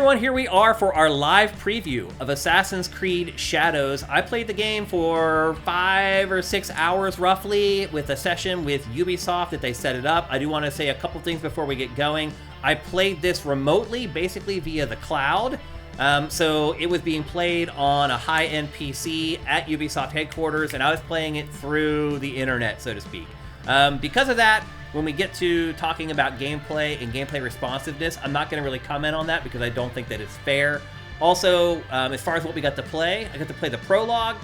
everyone, here we are for our live preview of Assassin's Creed Shadows. I played the game for 5 or 6 hours roughly with a session with Ubisoft that they set it up. I do want to say a couple things before we get going. I played this remotely, basically via the cloud. So it was being played on a high-end PC at Ubisoft headquarters, and I was playing it through the internet, so to speak. Because of that, when we get to talking about gameplay and gameplay responsiveness, I'm not going to really comment on that because I don't think that it's fair. Also, as far as what we got to play, I got to play the prologue,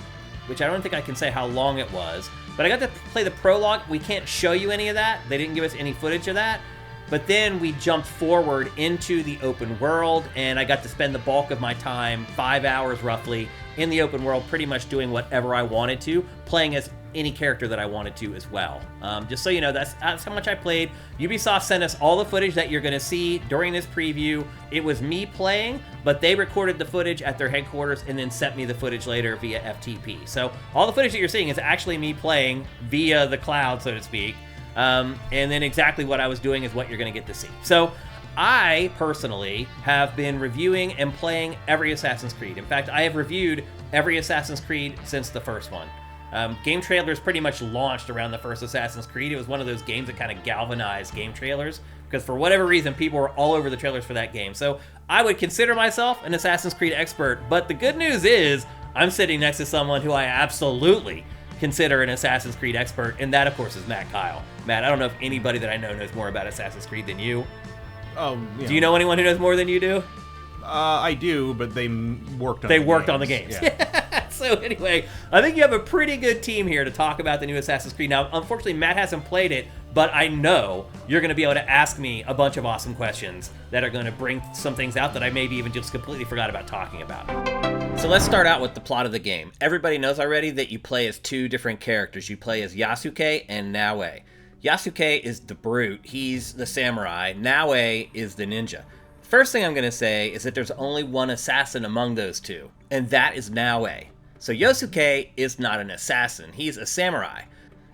which I don't think I can say how long it was, but I got to play the prologue. We can't show you any of that. They didn't give us any footage of that. But then we jumped forward into the open world, and I got to spend the bulk of my time, 5 hours roughly, in the open world, pretty much doing whatever I wanted to, playing as any character that I wanted to as well. Just so you know, that's how much I played. Ubisoft sent us all the footage that you're going to see during this preview. It was me playing, but they recorded the footage at their headquarters and then sent me the footage later via FTP. So all the footage that you're seeing is actually me playing via the cloud, so to speak. And then exactly what I was doing is what you're going to get to see. So I personally have been reviewing and playing every Assassin's Creed. In fact, I have reviewed every Assassin's Creed since the first one. Game trailers pretty much launched around the first Assassin's Creed. It was one of those games that kind of galvanized game trailers because for whatever reason, people were all over the trailers for that game. So I would consider myself an Assassin's Creed expert, but the good news is I'm sitting next to someone who I absolutely consider an Assassin's Creed expert, and that, of course, is Matt Kyle. Matt, I don't know if anybody that I know knows more about Assassin's Creed than you. Oh, yeah. Do you know anyone who knows more than you do? I do, but they worked on the games. Yeah. So anyway, I think you have a pretty good team here to talk about the new Assassin's Creed. Now, unfortunately, Matt hasn't played it, but I know you're going to be able to ask me a bunch of awesome questions that are going to bring some things out that I maybe even just completely forgot about talking about. So let's start out with the plot of the game. Everybody knows already that you play as two different characters. You play as Yasuke and Naoe. Yasuke is the brute. He's the samurai. Naoe is the ninja. First thing I'm going to say is that there's only one assassin among those two, and that is Naoe. So Yosuke is not an assassin. He's a samurai.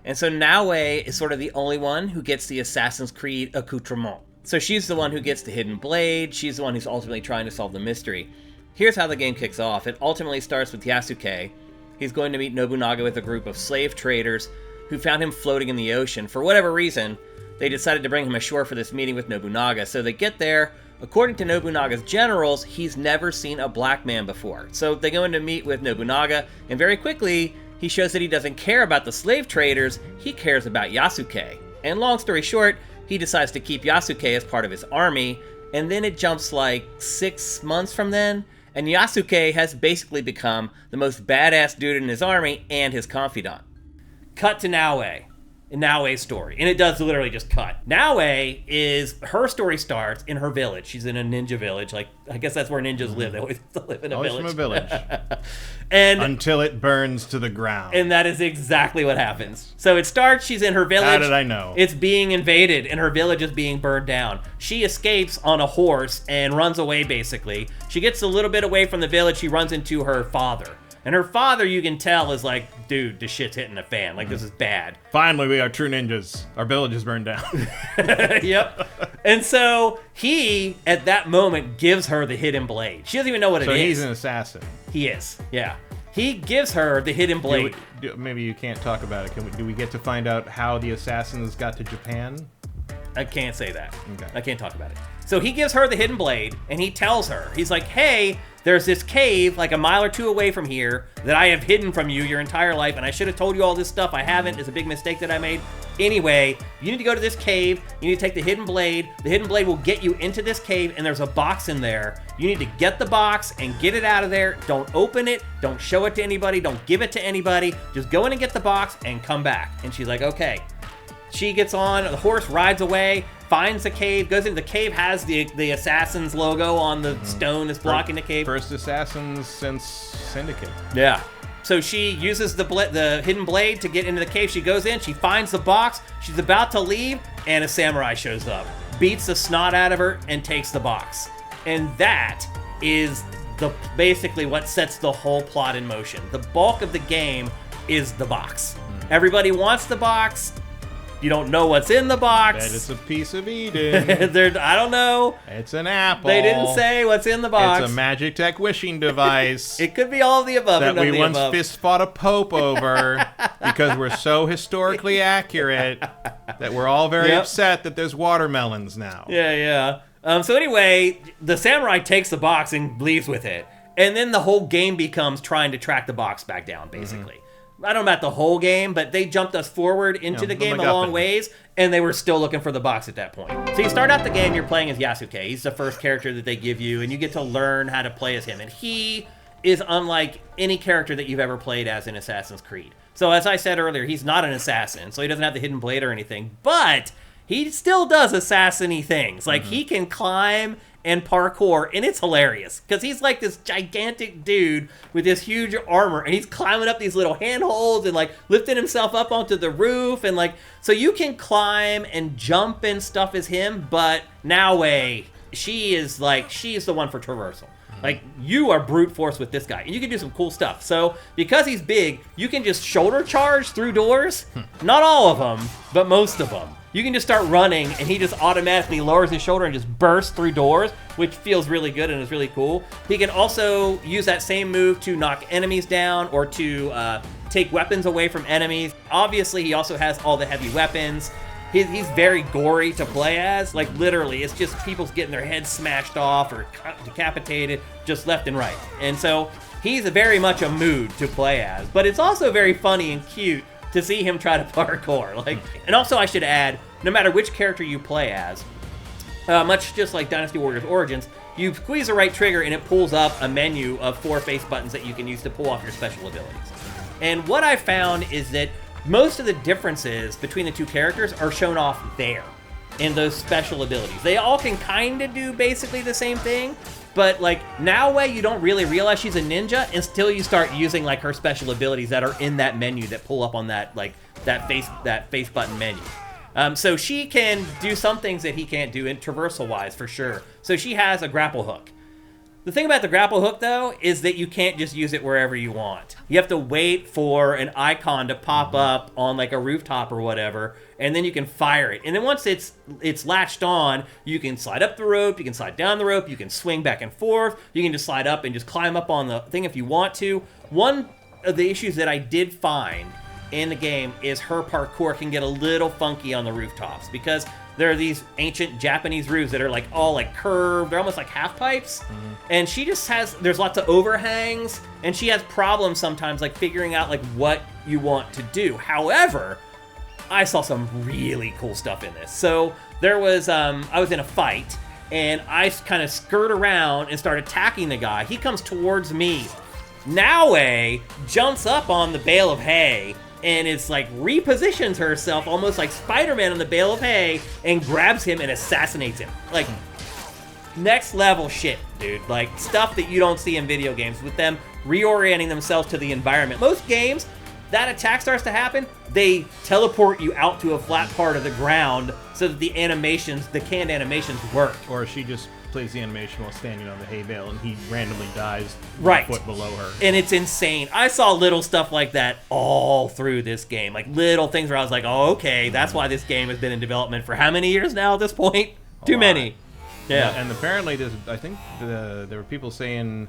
And so Naoe is sort of the only one who gets the Assassin's Creed accoutrement. So she's the one who gets the hidden blade. She's the one who's ultimately trying to solve the mystery. Here's how the game kicks off. It ultimately starts with Yasuke. He's going to meet Nobunaga with a group of slave traders who found him floating in the ocean. For whatever reason, they decided to bring him ashore for this meeting with Nobunaga. So they get there. According to Nobunaga's generals, he's never seen a black man before. So they go in to meet with Nobunaga, and very quickly, he shows that he doesn't care about the slave traders, he cares about Yasuke. And long story short, he decides to keep Yasuke as part of his army, and then it jumps like 6 months from then, and Yasuke has basically become the most badass dude in his army and his confidant. Cut to Naoe. Naoe's story, and it does literally just cut. Her story starts in her village. She's in a ninja village. Like, I guess that's where ninjas live. They always live in a village. From a village. And until it burns to the ground. And that is exactly what happens. So it starts, she's in her village. How did I know? It's being invaded, and her village is being burned down. She escapes on a horse and runs away, basically. She gets a little bit away from the village. She runs into her father. And her father, you can tell, is like, dude, this shit's hitting the fan. Like, this is bad. Finally, we are true ninjas. Our village is burned down. Yep. And so he, at that moment, gives her the hidden blade. She doesn't even know what it is. So he's an assassin. He is, yeah. He gives her the hidden blade. Maybe you can't talk about it. Do we get to find out how the assassins got to Japan? I can't say that. Okay. I can't talk about it. So he gives her the hidden blade, and he tells her, he's like, hey, there's this cave like a mile or two away from here that I have hidden from you your entire life, and I should have told you all this stuff. I haven't. It's a big mistake that I made. Anyway, you need to go to this cave. You need to take the hidden blade. The hidden blade will get you into this cave, and there's a box in there. You need to get the box and get it out of there. Don't open it. Don't show it to anybody. Don't give it to anybody. Just go in and get the box and come back. And she's like, okay. She gets on, the horse rides away, finds the cave, goes into the cave, has the assassin's logo on the stone that's blocking the cave. First assassins since Syndicate. Yeah. So she uses the hidden blade to get into the cave. She goes in, she finds the box, she's about to leave, and a samurai shows up, beats the snot out of her, and takes the box. And that is basically what sets the whole plot in motion. The bulk of the game is the box. Everybody wants the box. You don't know what's in the box. Bet it's a piece of Eden. I don't know. It's an apple. They didn't say what's in the box. It's a Magic Tech wishing device. It could be all of the above. That we once above. fist fought a pope over because we're so historically accurate that we're all very upset that there's watermelons now. Yeah. So anyway, the samurai takes the box and leaves with it. And then the whole game becomes trying to track the box back down, basically. I don't know about the whole game, but they jumped us forward into the game a long ways, and they were still looking for the box at that point. So you start out the game, you're playing as Yasuke. He's the first character that they give you, and you get to learn how to play as him. And he is unlike any character that you've ever played as in Assassin's Creed. So as I said earlier, he's not an assassin, so he doesn't have the hidden blade or anything, but he still does assassin-y things. Like, he can climb and parkour, and it's hilarious because he's like this gigantic dude with this huge armor, and he's climbing up these little handholds and like lifting himself up onto the roof, and like, so you can climb and jump and stuff as him, but Naoe, she's the one for traversal. Like, you are brute force with this guy, and you can do some cool stuff. So, because he's big, you can just shoulder charge through doors. Not all of them, but most of them. You can just start running, and he just automatically lowers his shoulder and just bursts through doors, which feels really good and is really cool. He can also use that same move to knock enemies down or to take weapons away from enemies. Obviously, he also has all the heavy weapons. He's very gory to play as. Like, literally, it's just people getting their heads smashed off or decapitated just left and right. And so he's very much a mood to play as. But it's also very funny and cute to see him try to parkour. Like, and also I should add, no matter which character you play as, much just like Dynasty Warriors Origins, you squeeze the right trigger and it pulls up a menu of 4 face buttons that you can use to pull off your special abilities. And what I found is that most of the differences between the two characters are shown off there in those special abilities. They all can kind of do basically the same thing, but like Naoe, you don't really realize she's a ninja until you start using like her special abilities that are in that menu that pull up on that like that face button menu. So she can do some things that he can't do in traversal wise for sure. So she has a grapple hook. The thing about the grapple hook, though, is that you can't just use it wherever you want. You have to wait for an icon to pop up on like a rooftop or whatever, and then you can fire it. And then once it's latched on, you can slide up the rope, you can slide down the rope, you can swing back and forth, you can just slide up and just climb up on the thing if you want to. One of the issues that I did find in the game is her parkour can get a little funky on the rooftops because there are these ancient Japanese roofs that are like all like curved. They're almost like half pipes. And she just there's lots of overhangs, and she has problems sometimes like figuring out like what you want to do. However, I saw some really cool stuff in this. So there was, I was in a fight, and I kind of skirt around and start attacking the guy. He comes towards me. Naoe jumps up on the bale of hay and it's like repositions herself almost like Spider-Man on the bale of hay and grabs him and assassinates him. Like, next level shit, dude. Like, stuff that you don't see in video games with them reorienting themselves to the environment. Most games, that attack starts to happen, they teleport you out to a flat part of the ground so that the canned animations work. Or she just plays the animation while standing on the hay bale and he randomly dies right a foot below her. And it's insane. I saw little stuff like that all through this game. Like little things where I was like, oh, okay, that's why this game has been in development for how many years now at this point? Too many. Yeah. And apparently I think there were people saying,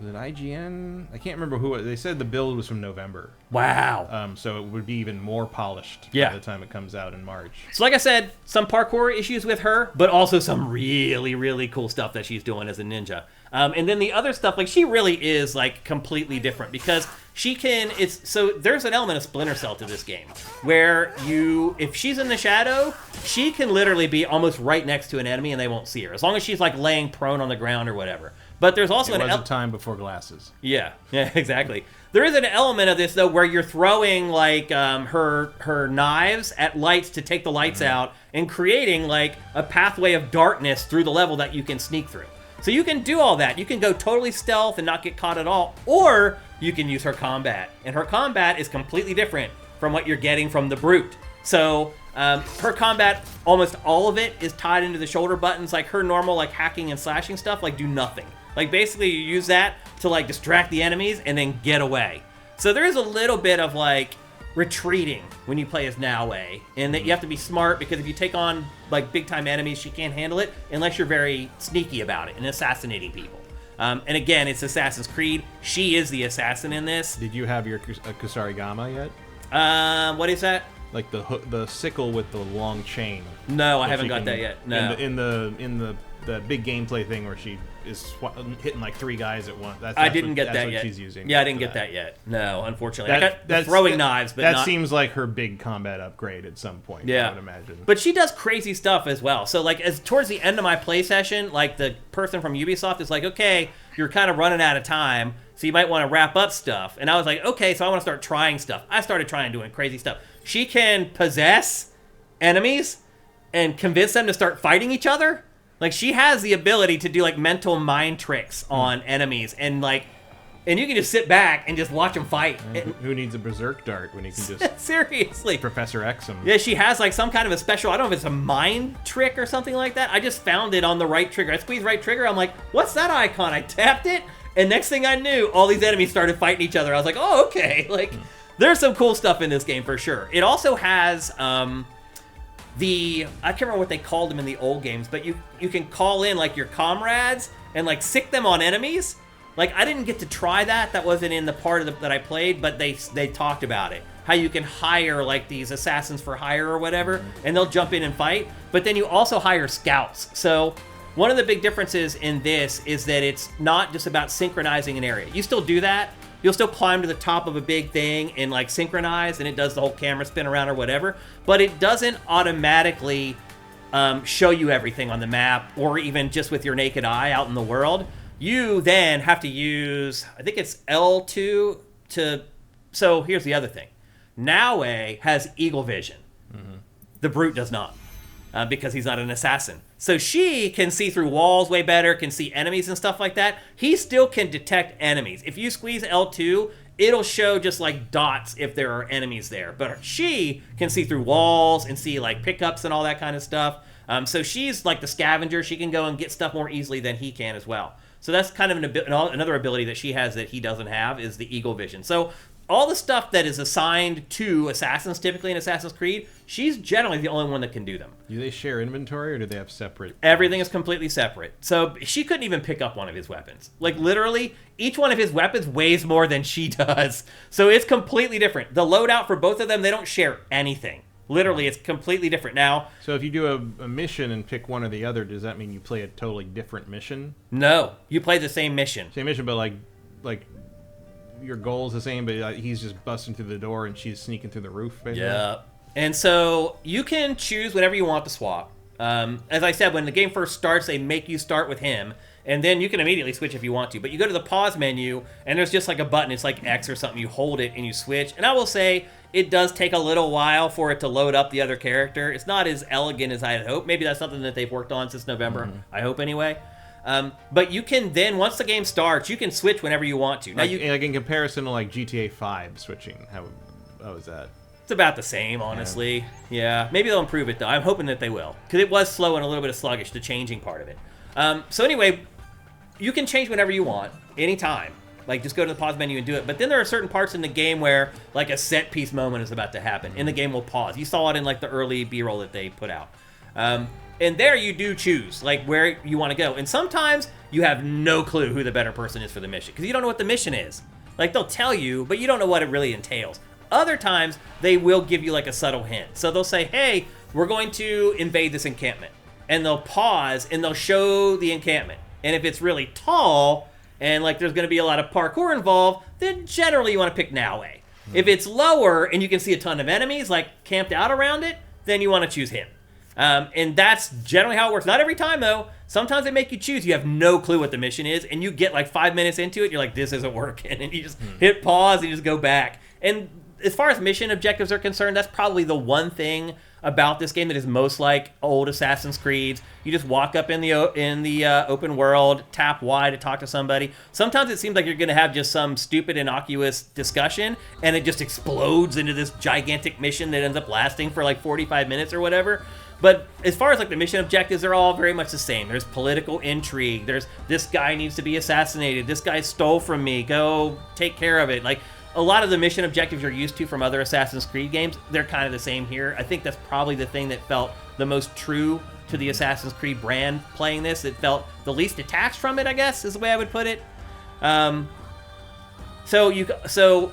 was it IGN? I can't remember who. They said the build was from November. Wow. So it would be even more polished by the time it comes out in March. So like I said, some parkour issues with her, but also some really, really cool stuff that she's doing as a ninja. And then the other stuff, like she really is like completely different because she can, so there's an element of Splinter Cell to this game where if she's in the shadow, she can literally be almost right next to an enemy and they won't see her as long as she's like laying prone on the ground or whatever. But there's also a time before glasses. Yeah, exactly. There is an element of this though where you're throwing like her knives at lights to take the lights out and creating like a pathway of darkness through the level that you can sneak through. So you can do all that. You can go totally stealth and not get caught at all, or you can use her combat. And her combat is completely different from what you're getting from the Brute. So her combat, almost all of it is tied into the shoulder buttons. Like her normal like hacking and slashing stuff, like do nothing. Like basically you use that to like distract the enemies and then get away. So there is a little bit of like retreating when you play as Naue, and that you have to be smart because if you take on like big time enemies, she can't handle it unless you're very sneaky about it and assassinating people. And again, it's Assassin's Creed. She is the assassin in this. Did you have your Kusarigama yet? What is that? Like the sickle with the long chain. No, I haven't got that yet. No. In the big gameplay thing where she is hitting like 3 guys at once. I didn't get that yet. She's using. Yeah, I didn't get that yet. No, unfortunately. I got throwing knives, but that seems like her big combat upgrade at some point. Yeah, I would imagine. But she does crazy stuff as well. So like as towards the end of my play session, like the person from Ubisoft is like, okay, you're kind of running out of time, so you might want to wrap up stuff. And I was like, okay, so I want to start trying stuff. I started trying doing crazy stuff. She can possess enemies and convince them to start fighting each other. Like, she has the ability to do, like, mental mind tricks on enemies. And, like, and you can just sit back and just watch them fight. And who needs a berserk dart when you can just... Seriously. Professor X them. Yeah, she has, like, some kind of a special... I don't know if it's a mind trick or something like that. I just found it on the right trigger. I squeezed right trigger. I'm like, what's that icon? I tapped it. And next thing I knew, all these enemies started fighting each other. I was like, oh, okay. Like, there's some cool stuff in this game for sure. It also has... I can't remember what they called them in the old games, but you can call in like your comrades and like sick them on enemies. Like, I didn't get to try that. That wasn't in the part of that I played, but they talked about it. How you can hire like these assassins for hire or whatever, and they'll jump in and fight. But then you also hire scouts. So one of the big differences in this is that it's not just about synchronizing an area. You still do that. You'll still climb to the top of a big thing and like synchronize, and it does the whole camera spin around or whatever, but it doesn't automatically show you everything on the map or even just with your naked eye out in the world. You then have to use, I think it's L2 to, so here's the other thing. Naue has eagle vision. Mm-hmm. The Brute does not. Because he's not an assassin. So she can see through walls way better, can see enemies and stuff like that. He still can detect enemies. If you squeeze L2, it'll show just like dots if there are enemies there. But she can see through walls and see like pickups and all that kind of stuff. So she's like the scavenger. She can go and get stuff more easily than he can as well. So that's kind of another ability that she has that he doesn't have is the eagle vision. So all the stuff that is assigned to assassins, typically in Assassin's Creed, she's generally the only one that can do them. Do they share inventory, or do they have separate? Everything is completely separate. So she couldn't even pick up one of his weapons. Like, literally, each one of his weapons weighs more than she does. So it's completely different. The loadout for both of them, they don't share anything. Literally, it's completely different. Now, so if you do a mission and pick one or the other, does that mean you play a totally different mission? No, you play the same mission. Same mission, but like your goal is the same, but he's just busting through the door and she's sneaking through the roof, basically. Yeah. And so you can choose whatever you want to swap. As I said, when the game first starts, they make you start with him, and then you can immediately switch if you want to. But you go to the pause menu, and there's just like a button. It's like X or something. You hold it, and you switch. And I will say, it does take a little while for it to load up the other character. It's not as elegant as I had hoped. Maybe that's something that they've worked on since November. Mm-hmm. I hope, anyway. But you can then, once the game starts, you can switch whenever you want to. Now, like in comparison to like GTA 5 switching, how is that? It's about the same, honestly. Yeah. Maybe they'll improve it, though. I'm hoping that they will. Because it was slow and a little bit of sluggish, the changing part of it. So anyway, you can change whenever you want, anytime. Like, just go to the pause menu and do it. But then there are certain parts in the game where, like, a set-piece moment is about to happen, and the game will pause. You saw it in, like, the early B-roll that they put out. And there you do choose, like, where you want to go. And sometimes you have no clue who the better person is for the mission, because you don't know what the mission is. Like, they'll tell you, but you don't know what it really entails. Other times, they will give you, like, a subtle hint. So they'll say, hey, we're going to invade this encampment. And they'll pause, and they'll show the encampment. And if it's really tall, and, like, there's going to be a lot of parkour involved, then generally you want to pick Naue. If it's lower, and you can see a ton of enemies, like, camped out around it, then you want to choose him. And that's generally how it works. Not every time, though. Sometimes they make you choose. You have no clue what the mission is, and you get, like, 5 minutes into it, you're like, this isn't working. And you just hit pause, and you just go back. And as far as mission objectives are concerned, that's probably the one thing about this game that is most like old Assassin's Creed. You just walk up in the open world, tap Y to talk to somebody. Sometimes it seems like you're going to have just some stupid, innocuous discussion, and it just explodes into this gigantic mission that ends up lasting for like 45 minutes or whatever. But as far as like the mission objectives, they're all very much the same. There's political intrigue. There's this guy needs to be assassinated. This guy stole from me. Go take care of it. Like, a lot of the mission objectives you're used to from other Assassin's Creed games, they're kind of the same here. I think that's probably the thing that felt the most true to the Assassin's Creed brand playing this. It felt the least detached from it, I guess, is the way I would put it. So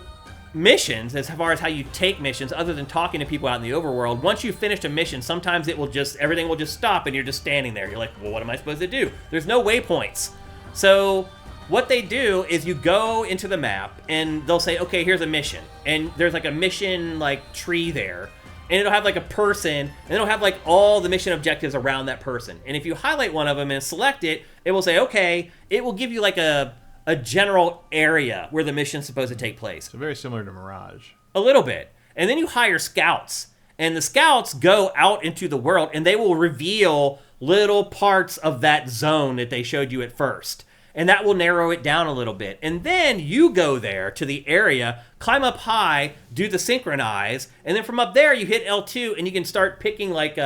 missions, as far as how you take missions, other than talking to people out in the overworld, once you've finished a mission, sometimes everything will just stop and you're just standing there. You're like, well, what am I supposed to do? There's no waypoints. So what they do is you go into the map and they'll say, okay, here's a mission. And there's like a mission like tree there. And it'll have like a person, and it'll have like all the mission objectives around that person. And if you highlight one of them and select it, it will say, okay, it will give you like a general area where the mission's supposed to take place. So very similar to Mirage. A little bit. And then you hire scouts. And the scouts go out into the world, and they will reveal little parts of that zone that they showed you at first. And that will narrow it down a little bit. And then you go there to the area, climb up high, do the synchronize, and then from up there you hit L2 and you can start picking like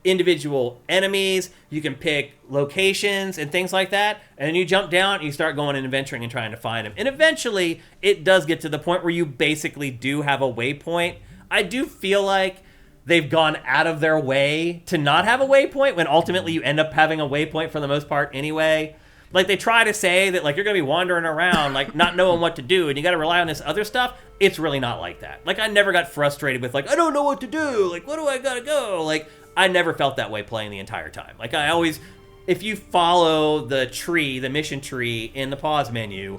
individual enemies. You can pick locations and things like that. And then you jump down and you start going and adventuring and trying to find them. And eventually it does get to the point where you basically do have a waypoint. I do feel like they've gone out of their way to not have a waypoint when ultimately you end up having a waypoint for the most part anyway. Like, they try to say that, like, you're going to be wandering around, like, not knowing what to do, and you got to rely on this other stuff. It's really not like that. Like, I never got frustrated with, like, I don't know what to do. Like, what do I got to go? Like, I never felt that way playing the entire time. Like, I always, if you follow the tree, the mission tree in the pause menu,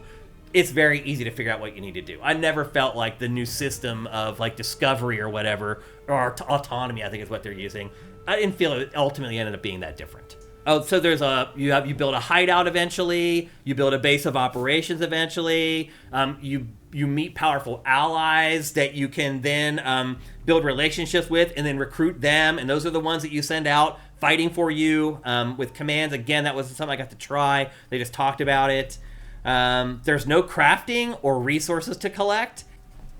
it's very easy to figure out what you need to do. I never felt like the new system of, like, discovery or whatever, or autonomy, I think is what they're using. I didn't feel it ultimately ended up being that different. Oh, so there's you build a hideout eventually. You build a base of operations eventually. You meet powerful allies that you can then build relationships with and then recruit them. And those are the ones that you send out fighting for you with commands. Again, that wasn't something I got to try. They just talked about it. There's no crafting or resources to collect.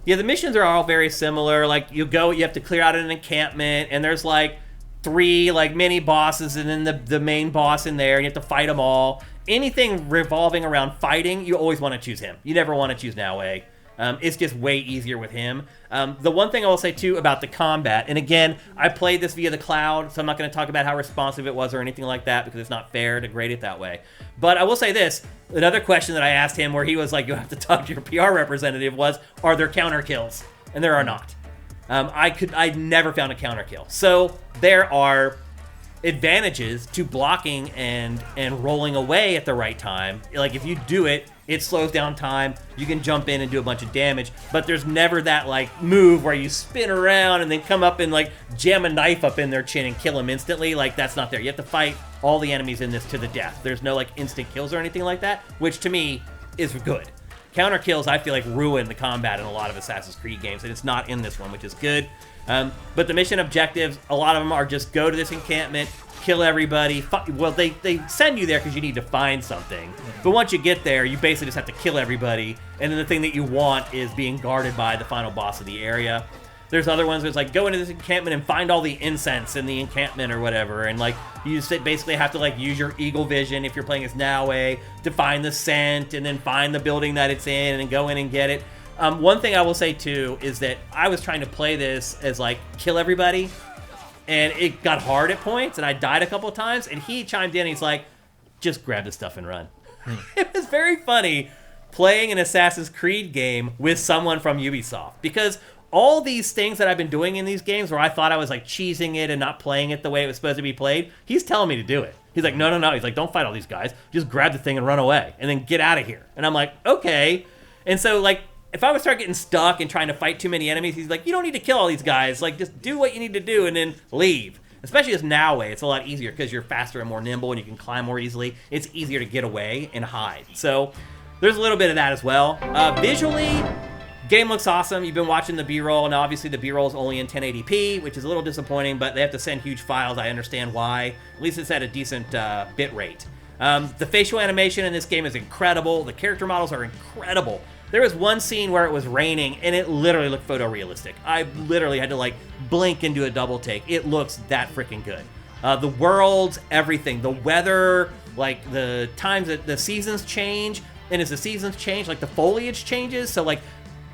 Yeah, the missions are all very similar. Like, you have to clear out an encampment, and there's like 3 like mini bosses and then the main boss in there, and you have to fight them all. Anything revolving around fighting, you always want to choose him. You never want to choose Naue. It's just way easier with him. The one thing I will say too about the combat, and again, I played this via the cloud, so I'm not going to talk about how responsive it was or anything like that because it's not fair to grade it that way. But I will say this, another question that I asked him where he was like, you have to talk to your PR representative was, are there counter kills? And there are not. I never found a counter kill. So there are advantages to blocking and rolling away at the right time. Like, if you do it, it slows down time. You can jump in and do a bunch of damage, but there's never that like move where you spin around and then come up and like jam a knife up in their chin and kill them instantly. Like, that's not there. You have to fight all the enemies in this to the death. There's no like instant kills or anything like that, which to me is good. Counter kills, I feel like, ruin the combat in a lot of Assassin's Creed games, and it's not in this one, which is good. But the mission objectives, a lot of them are just go to this encampment, kill everybody. Well, they send you there because you need to find something. But once you get there, you basically just have to kill everybody, and then the thing that you want is being guarded by the final boss of the area. There's other ones where it's like, go into this encampment and find all the incense in the encampment or whatever. And like, you basically have to like use your eagle vision if you're playing as Naue to find the scent and then find the building that it's in and then go in and get it. One thing I will say too is that I was trying to play this as like, kill everybody. And it got hard at points and I died a couple of times. And he chimed in and he's like, just grab the stuff and run. It was very funny playing an Assassin's Creed game with someone from Ubisoft, because all these things that I've been doing in these games where I thought I was like cheesing it and not playing it the way it was supposed to be played, he's telling me to do it. He's like, no. He's like, don't fight all these guys. Just grab the thing and run away and then get out of here. And I'm like, okay. And so like, if I would start getting stuck and trying to fight too many enemies, he's like, you don't need to kill all these guys. Like, just do what you need to do and then leave. Especially as Naue, it's a lot easier because you're faster and more nimble and you can climb more easily. It's easier to get away and hide. So there's a little bit of that as well. Visually, game looks awesome. You've been watching the B-roll, and obviously the B-roll is only in 1080p, which is a little disappointing, but they have to send huge files. I understand why. At least it's at a decent bit rate. The facial animation in this game is incredible. The character models are incredible. There was one scene where it was raining, and it literally looked photorealistic. I literally had to, like, blink and do a double take. It looks that freaking good. The worlds, everything. The weather, like, the times that the seasons change, and as the seasons change, like, the foliage changes. So, like,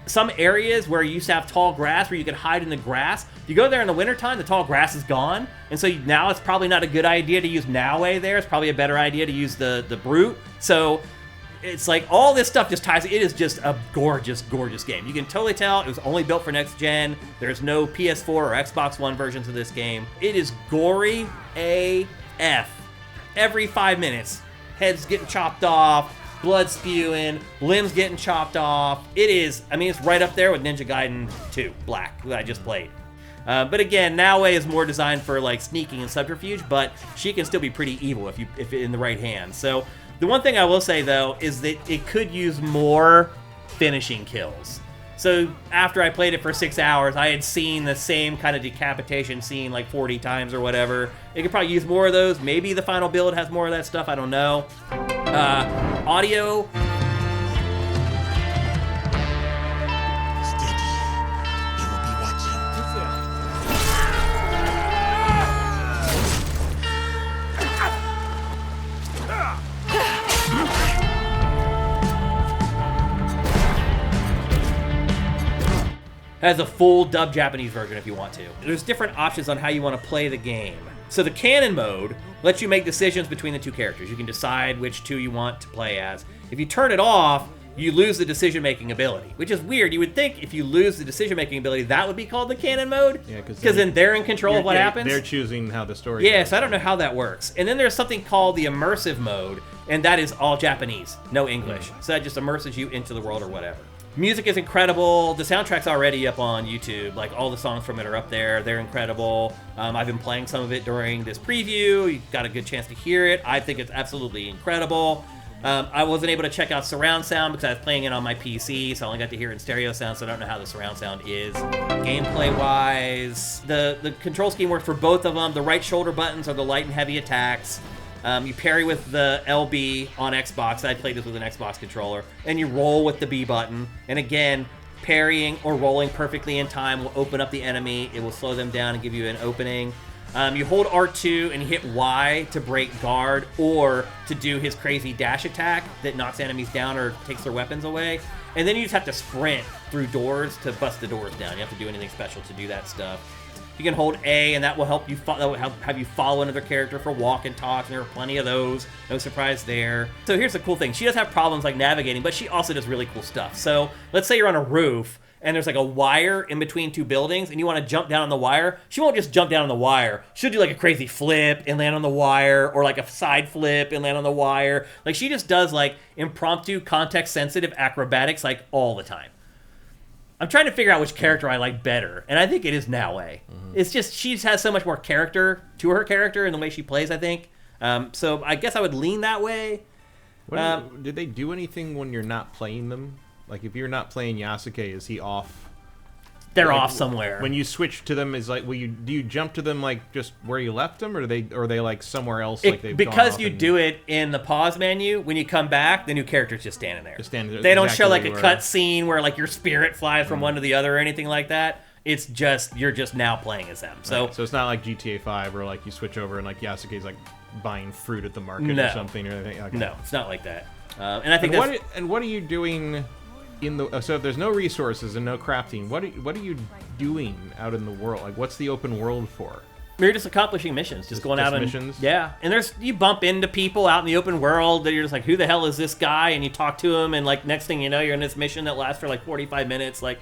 some areas where you used to have tall grass where you could hide in the grass, you go there in the wintertime, the tall grass is gone. And so now it's probably not a good idea to use Naue there. It's probably a better idea to use the Brute. So it's like all this stuff just ties. It is just a gorgeous, gorgeous game. You can totally tell it was only built for next gen. There's no PS4 or Xbox One versions of this game. It is gory AF. Every 5 minutes, heads getting chopped off, blood spewing, limbs getting chopped off. It is, I mean, it's right up there with Ninja Gaiden 2 Black, that I just played. But again, Naue is more designed for like sneaking and subterfuge, but she can still be pretty evil if in the right hands. So the one thing I will say though is that it could use more finishing kills. So after I played it for 6 hours, I had seen the same kind of decapitation scene like 40 times or whatever. It could probably use more of those. Maybe the final build has more of that stuff. I don't know. Audio. Steady. They will be watching. Has a full dubbed Japanese version if you want to. There's different options on how you want to play the game. So the canon mode lets you make decisions between the two characters. You can decide which two you want to play as. If you turn it off, you lose the decision-making ability, which is weird. You would think if you lose the decision-making ability, that would be called the canon mode. Yeah, because then they're in control of what happens. They're choosing how the story goes. So I don't know how that works. And then there's something called the immersive mode, and that is all Japanese, no English. So that just immerses you into the world or whatever. Music is incredible. The soundtrack's already up on YouTube. Like, all the songs from it are up there. They're incredible. I've been playing some of it during this preview. You got a good chance to hear it. I think it's absolutely incredible. I wasn't able to check out surround sound because I was playing it on my PC, so I only got to hear it in stereo sound, so I don't know how the surround sound is. Gameplay-wise, the control scheme works for both of them. The right shoulder buttons are the light and heavy attacks. You parry with the LB on Xbox. I played this with an Xbox controller. And you roll with the B button. And again, parrying or rolling perfectly in time will open up the enemy. It will slow them down and give you an opening. You hold R2 and you hit Y to break guard or to do his crazy dash attack that knocks enemies down or takes their weapons away. And then you just have to sprint through doors to bust the doors down. You have to do anything special to do that stuff. You can hold A, and that will help you. That will have you follow another character for walk and talk. And there are plenty of those. No surprise there. So here's the cool thing: she does have problems like navigating, but she also does really cool stuff. So let's say you're on a roof and there's like a wire in between two buildings, and you want to jump down on the wire. She won't just jump down on the wire. She'll do like a crazy flip and land on the wire, or like a side flip and land on the wire. Like, she just does like impromptu, context-sensitive acrobatics like all the time. I'm trying to figure out which character I like better, and I think it is Naue. Mm-hmm. It's just she has so much more character to her character in the way she plays, I think. So I guess I would lean that way. Did they do anything when you're not playing them? Like, if you're not playing Yasuke, is he off? They're off somewhere. When you switch to them, is like, do you jump to them like just where you left them, or are they like somewhere else? Like they've because you do it in the pause menu. When you come back, the new character's just standing there. Just standing there. They don't show like a cut scene where like your spirit flies from one to the other or anything like that. It's just you're just now playing as them. So right. So it's not like GTA 5 where like you switch over and like Yasuke's like buying fruit at the market or something or anything. Okay. No, it's not like that. And I think what are you doing? So if there's no resources and no crafting, what are you doing out in the world? Like, what's the open world for? You're just accomplishing missions, just going out and missions. Yeah, and you bump into people out in the open world that you're just like, who the hell is this guy? And you talk to him, and like next thing you know, you're in this mission that lasts for like 45 minutes. Like,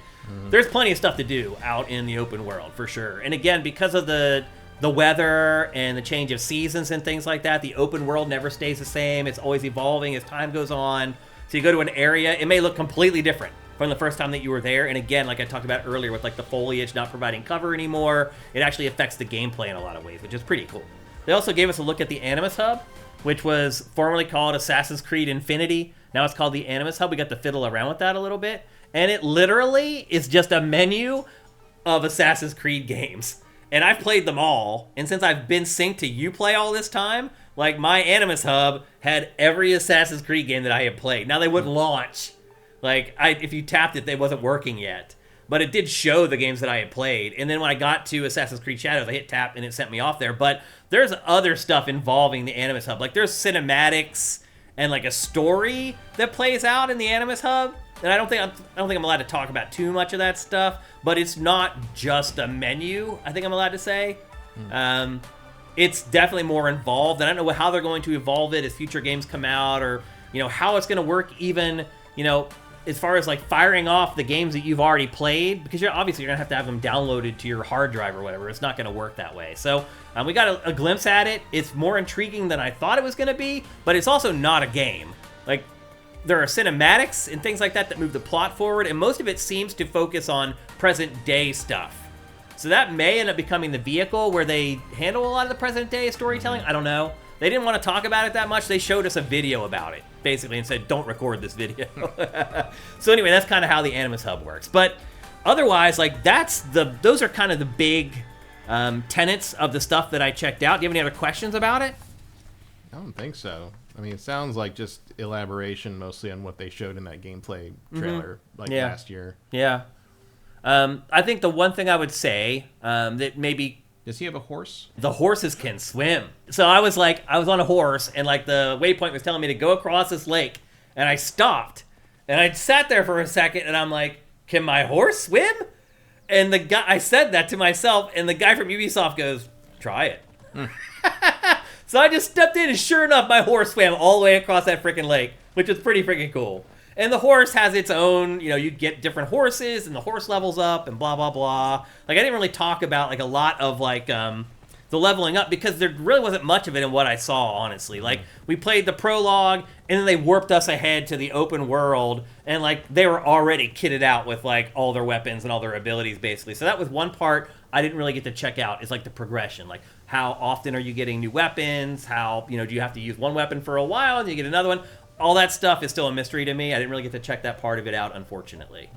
there's plenty of stuff to do out in the open world for sure. And again, because of the weather and the change of seasons and things like that, the open world never stays the same. It's always evolving as time goes on. So you go to an area, it may look completely different from the first time that you were there. And again, like I talked about earlier with like the foliage not providing cover anymore, it actually affects the gameplay in a lot of ways, which is pretty cool. They also gave us a look at the Animus Hub, which was formerly called Assassin's Creed Infinity. Now it's called the Animus Hub. We got to fiddle around with that a little bit. And it literally is just a menu of Assassin's Creed games. And I've played them all. And since I've been synced to Uplay all this time, like, my Animus Hub had every Assassin's Creed game that I had played. Now, they wouldn't launch. Like, if you tapped it, they wasn't working yet. But it did show the games that I had played. And then when I got to Assassin's Creed Shadows, I hit tap, and it sent me off there. But there's other stuff involving the Animus Hub. Like, there's cinematics and, like, a story that plays out in the Animus Hub. and I don't think I'm allowed to talk about too much of that stuff, but it's not just a menu, I think I'm allowed to say. It's definitely more involved, and I don't know how they're going to evolve it as future games come out, or, you know, how it's going to work even, you know, as far as like firing off the games that you've already played, because you're obviously going to have them downloaded to your hard drive or whatever. It's not going to work that way. So we got a glimpse at it. It's more intriguing than I thought it was going to be, but it's also not a game. Like, there are cinematics and things like that move the plot forward, and most of it seems to focus on present day stuff. So that may end up becoming the vehicle where they handle a lot of the present day storytelling. I don't know. They didn't want to talk about it that much. They showed us a video about it, basically, and said, don't record this video. So anyway, that's kind of how the Animus Hub works. But otherwise, like, those are kind of the big tenets of the stuff that I checked out. Do you have any other questions about it? I don't think so. I mean, it sounds like just elaboration mostly on what they showed in that gameplay trailer last year. Yeah. I think the one thing I would say that maybe... Does he have a horse? The horses can swim. So I was on a horse, and like the waypoint was telling me to go across this lake, and I stopped. And I sat there for a second, and I'm like, can my horse swim? And I said that to myself, and the guy from Ubisoft goes, try it. So I just stepped in, and sure enough, my horse swam all the way across that freaking lake, which is pretty freaking cool. And the horse has its own, you know, you get different horses, and the horse levels up, and blah, blah, blah. Like, I didn't really talk about, like, a lot of, like, the leveling up, because there really wasn't much of it in what I saw, honestly. Like, we played the prologue, and then they warped us ahead to the open world, and, like, they were already kitted out with, like, all their weapons and all their abilities, basically. So that was one part I didn't really get to check out, is, like, the progression. Like, how often are you getting new weapons? How, you know, do you have to use one weapon for a while, and you get another one? All that stuff is still a mystery to me. I didn't really get to check that part of it out, unfortunately.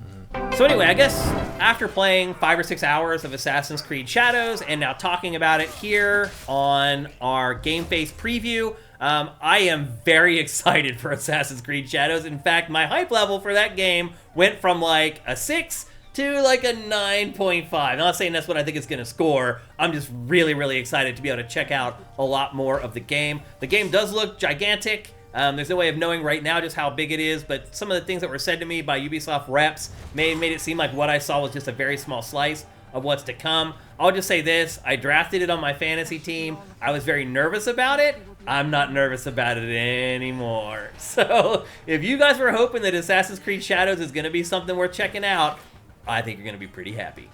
So anyway, I guess after playing 5 or 6 hours of Assassin's Creed Shadows and now talking about it here on our Game Face preview, I am very excited for Assassin's Creed Shadows. In fact, my hype level for that game went from like a 6 to like a 9.5. I'm not saying that's what I think it's going to score. I'm just really, really excited to be able to check out a lot more of the game. The game does look gigantic. There's no way of knowing right now just how big it is, but some of the things that were said to me by Ubisoft reps made it seem like what I saw was just a very small slice of what's to come. I'll just say this, I drafted it on my fantasy team. I was very nervous about it. I'm not nervous about it anymore. So if you guys were hoping that Assassin's Creed Shadows is going to be something worth checking out, I think you're going to be pretty happy.